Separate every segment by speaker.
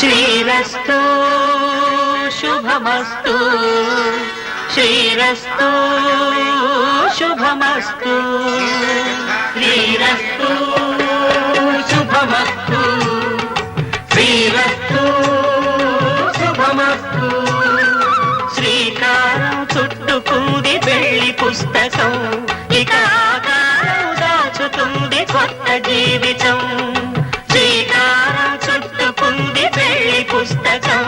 Speaker 1: శ్రీరస్తు శుభమస్తు శ్రీరస్తు శుభమస్తు శ్రీరస్తు శుభమస్తు శ్రీరస్తు శుభమస్తు శ్రీకారం చుట్టుకుంది పెళ్లి పుస్తకం ఇక ఆకారం దాచుతుంది కొత్త జీవితం శ్రీకారం చుట్టుకుంది పెళ్లి పుస్తకం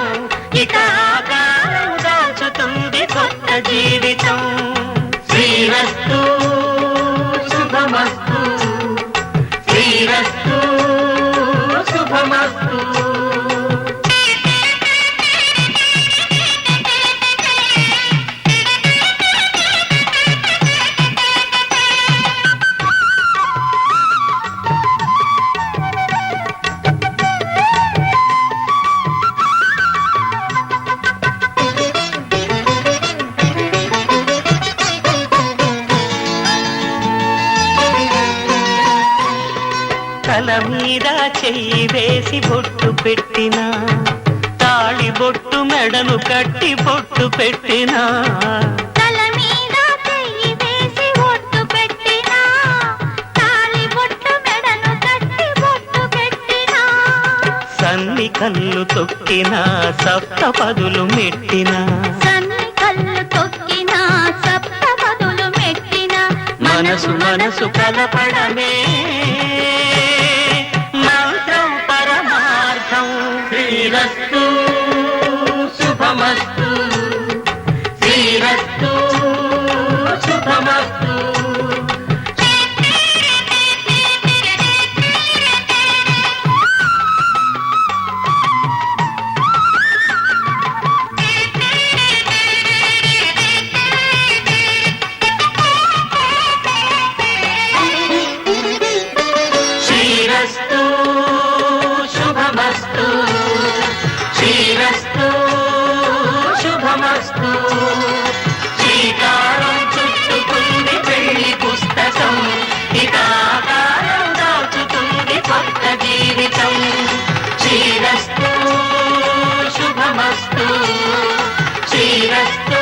Speaker 1: ఇక ఆకారం దాచుతుంది కొత్త జీవితం శ్రీరస్తు శుభమస్తు శ్రీరస్తు శుభమస్తు తల మీద చెయ్యి వేసి బొట్టు పెట్టినా తాళి బొట్టు మెడను కట్టి బొట్టు పెట్టినా
Speaker 2: తల మీద చెయ్యి వేసి బొట్టు పెట్టినా తాళి బొట్టు మెడను కట్టి బొట్టు పెట్టినా
Speaker 1: సన్ని కళ్ళు తొక్కినా సప్తపదులు మెట్టినా
Speaker 2: సన్ని కళ్ళు తొక్కినా సప్తపదులు మెట్టినా
Speaker 1: మనసు మనసు కలపడమే శ్రీరస్తు శుభమస్తు శ్రీరస్తు శుభమస్తు శ్రీరస్తు శుభమస్తు శ్రీరస్తు శుభమస్తు శ్రీకారం చుట్టుకుంది పెళ్లి పుస్తకం ఇక ఆకారం దాచుతుంది కొత్త జీవితం శ్రీరస్తు శుభమస్తు శ్రీరస్తు